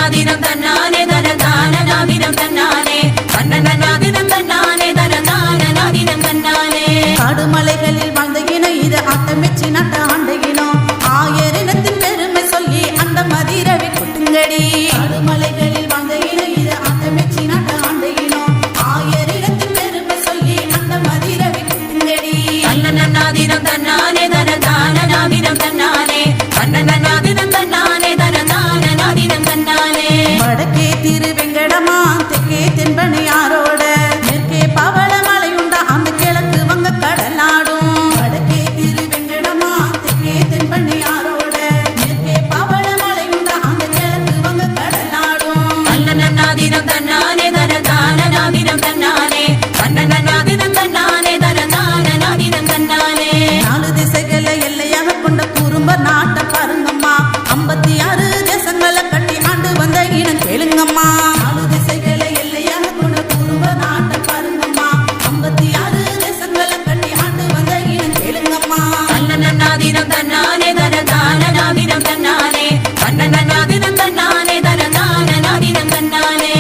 தன்னாதினம் தன்னானே தனதானநாதினம் தன்னானே தன்னநாதினம் தன்னானே தனதானநாதினம் தன்னானே காடுமலைகளில் வாழ்ந்த இனம் இது ஆட்டமெச்சி நட்ட ஆண்ட இனம் ஆயரினத்தின் பெருமை சொல்லி அந்த மதிரவை கொட்டுங்கடி காடுமலைகளில் வாழ்ந்த இனம் இது ஆட்டமெச்சி நட்ட ஆண்ட இனம் ஆயரினத்தின் பெருமை சொல்லி அந்த மதிரவை கொட்டுங்கடி தன்னநாதினம் தன்னானே தனதானநாதினம் தன்னானே தன்னநாதினம் தன்னானே தனதானநாதினம் தன்னானே வடக்கே திருவெங்கடமா தெற்கே தென்பனையாரோட மேற்கே பவளமலையுண்டா அந்த கிழக்கு வங்க கடலாடும் வடக்கே திருவெங்கடமா தெற்கே தென்பனையாரோட மேற்கே பவளமலையுண்டா அந்த கிழக்கு வங்க கடலாடும் தன்னநாதினம் தன்னானே தனதானநாதினம் தன்னானே தன்னநாதினம் தன்னானே தனதானநாதினம் தன்னானே நாலு திசைகளை எல்லையாக கொண்ட குறும்பர் நாட்டை பாருங்கம்மா 56 தேசங்களை கட்டி ஆண்டு வந்த இனம் கேளுங்கம்மா நாலு திசைகளை எல்லையாக கொண்ட குறும்பர் நாட்டை பாருங்கம்மா 56 தேசங்களை கட்டி ஆண்டு வந்த இனம் கேளுங்கம்மா தன்னநாதினம் தன்னானே தனதானநாதினம் தன்னானே தன்னநாதினம் தன்னானே தனதானநாதினம் தன்னானே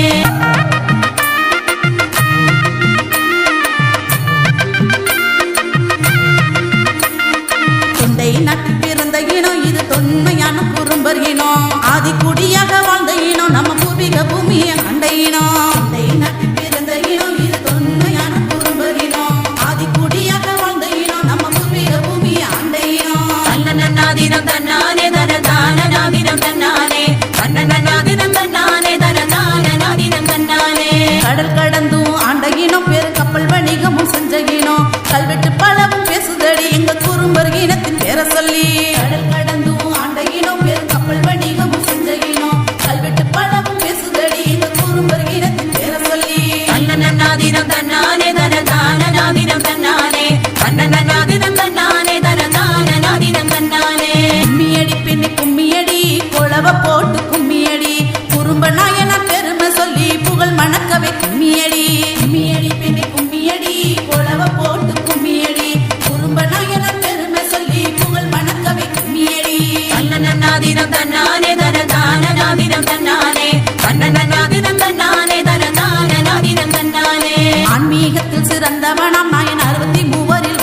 தொண்டை நாட்டில் பிறந்த இனம் இது தொன்மையான குறும்பர் இனம் ஆதிக்குடியாக வாழ்ந்த இனம் நம்ம பூர்வீக பூமியை கண்ட இனம் தொண்டை நாட்டில் பிறந்த இனம் இது தொன்மையான குறும்பர் இனம் ஆதிக்குடியாக வாழ்ந்த இனம் நம்ம பூர்வீக பூமியை ஆண்ட இனம் தன்னநாதினம் தன்னானே தனதானநாதினம் தன்னானே தன்னநாதினம் தன்னானே தனதானநாதினம் தன்னானே கடல் கடந்தும் ஆண்ட இனம் பேரு கப்பல் வணிகமும் செஞ்ச இனம் கல்வெட்டு பலவும் பேசுதடி எங்க குறும்பர் இனத்தின் பேரை சொல்லி கடல் கடந்தும் ஆண்ட இனம் பேரு கப்பல் வணிகமும் செஞ்ச இனம் கல்வெட்டு பலவும் பேசுதடி எங்க குறும்பர் இனத்தின் பேரை சொல்லி தன்னநாதினம் தன்னானே தனதானநாதினம் தன்னானே தன்னநாதினம் தன்னானே தனதானநாதினம் தன்னானே கும்மியடி பெண்ணு கும்மியடி குழவ போட்டு கும்மியடி குறும்ப நாயன பெருமை சொல்லி புகழ் மணக்கவை கும்மியடி கும்மியடி பெண்ணு கும்மியடி குழவ போட்டு கும்மியடி குறும்ப நாயன பெருமை சொல்லி புகழ் மணக்கவை கும்மியடி தன்னநாதினம் தன்னானே தனதானநாதினம் தன்னானே தன்னநாதினம் தன்னானே தனதானநாதினம் தன்னானே ஆன்மீகத்தில் சிறந்தவனாம் நாயன் 63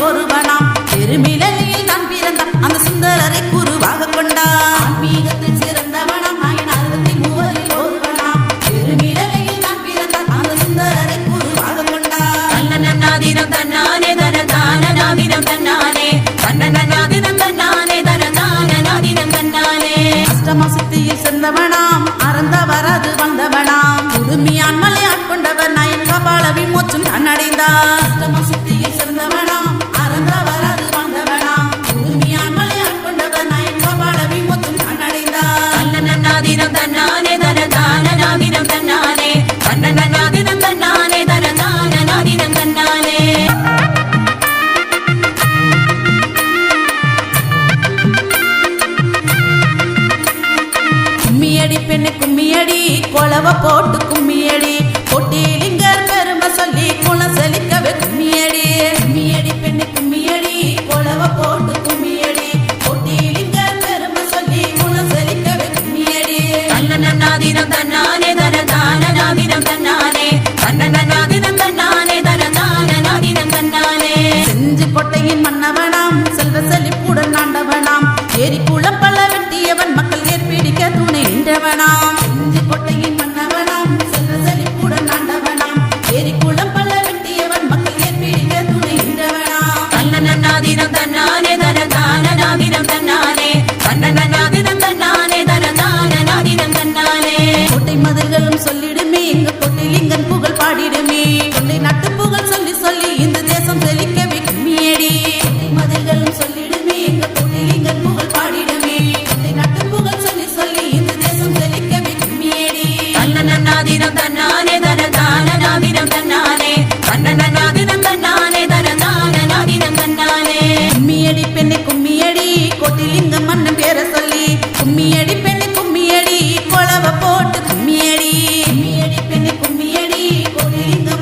ஒருவனாம் பெருமிலையில் தான் பிறந்தான் அந்த சுந்தரரை குருவாக கொண்டான் ஆன்மீகத்தில் சிறந்தவனாம் நாயன் 63 ஒருவனாம் பெருமிலையில் தான் பிறந்தான் அந்த சுந்தரரை குருவாக கொண்டான் தன்னநாதினம் தன்னானே தனதானநாதினம் தன்னானே தன்னநாதினம் தன்னானே தனதானநாதினம் தன்னானே அஷ்டம சித்தியில் சேர்ந்தவனாம் அறந்த வராது வந்தவனாம் குடுமியான் மலை ஆட்கொண்டவர் நாயன் கபால விமோச்சம் தான் அடைந்தார் அஷ்டம சித்தியில் சேர்ந்தவனாம் அறந்த வராது வந்தவனாம் குடுமியான் மலை ஆட்கொண்டவர் நாயன் கபால விமோச்சம் தான் அடைந்தார் தன்னநாதினம் தன்னானே தனதானநாதினம் தன்னானே தன்னநாதினம் தன்னானே தனதானநாதினம் தன்னானே கும்மியடி பெண்ணு கும்மியடி கொலவ போட்டு கும்மியடி கொட்டிலிங்கர் பெருமை சொல்லி குணம் செழிக்கவே கும்மியடி கும்மியடி பெண்ணு கும்மியடி கொலவ போட்டு கும்மியடி கொட்டிலிங்கர் பெருமை சொல்லி குணம் செழிக்கவே கும்மியடி தன்னநாதினம் தன்னானே தனதானநாதினம் தன்னானே தன்னநாதினம் தன்னானே தனதானநாதினம் தன்னானே செஞ்சு கொட்டையின் மன்னவனாம் செல்வ செழிப்புடன் ஆண்டவனாம் ஏரி குளம் பல வெட்டியவன் மக்கள் ஏற்பிடிக்க துணை நின்றவனாம் செஞ்சு கொட்டையின் மன்னவனாம் செல்வ செழிப்புடன் ஆண்டவனாம் ஏரி குளம் பல வெட்டியவன் மக்கள் ஏற்பிடிக்க துணை நின்றவனாம் தன்னநாதினம் தன்னானே தனதானநாதினம் தன்னானே தன்னநாதினம் தன்னானே தனதானநாதினம் தன்னானே கோட்டை மதில்களும் சொல்லிடுமே எங்க கொட்டிலிங்கன் புகழ் பாடிடுமே கொண்டை நாட்டு புகழ் சொல்லி சொல்லி இந்த தேசம் செழிக்கவே கும்மியடி கோட்டை மதில்களும் சொல்லிடுமே எங்க கொட்டிலிங்கன் புகழ் பாடிடுமே கொண்டை நாட்டு புகழ் சொல்லி சொல்லி இந்த தேசம் செழிக்கவே கும்மியடி தன்னநாதினம் தன்னானே தனதானநாதினம் தன்னானே தன்னநாதினம் தன்னானே தனதானநாதினம் தன்னானே கும்மியடி பெண்ணை கும்மியடி கொட்டிலிங்கம் மன்னன் பேரை சொல்லி கும்மியடி பெண்ணை கும்மியடி கொலவ போட்டு கும்மியடி கும்மியடி பெண்ணை கும்மியடி கொட்டிலிங்கம்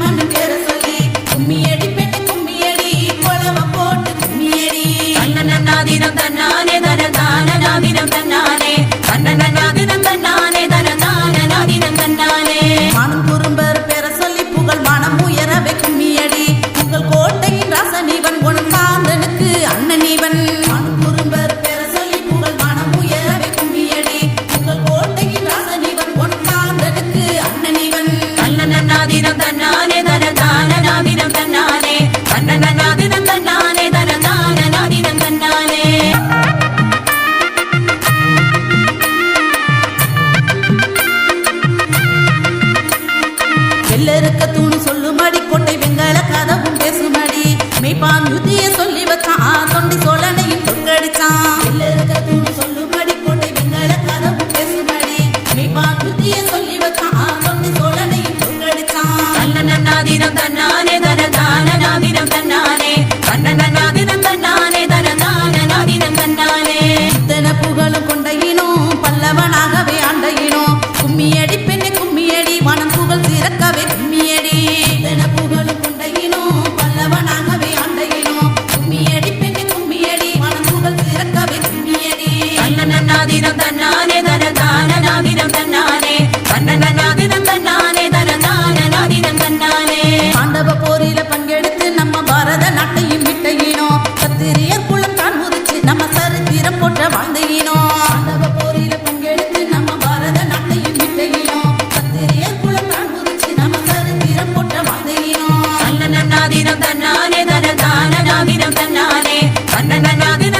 தன்னன்னாதினம்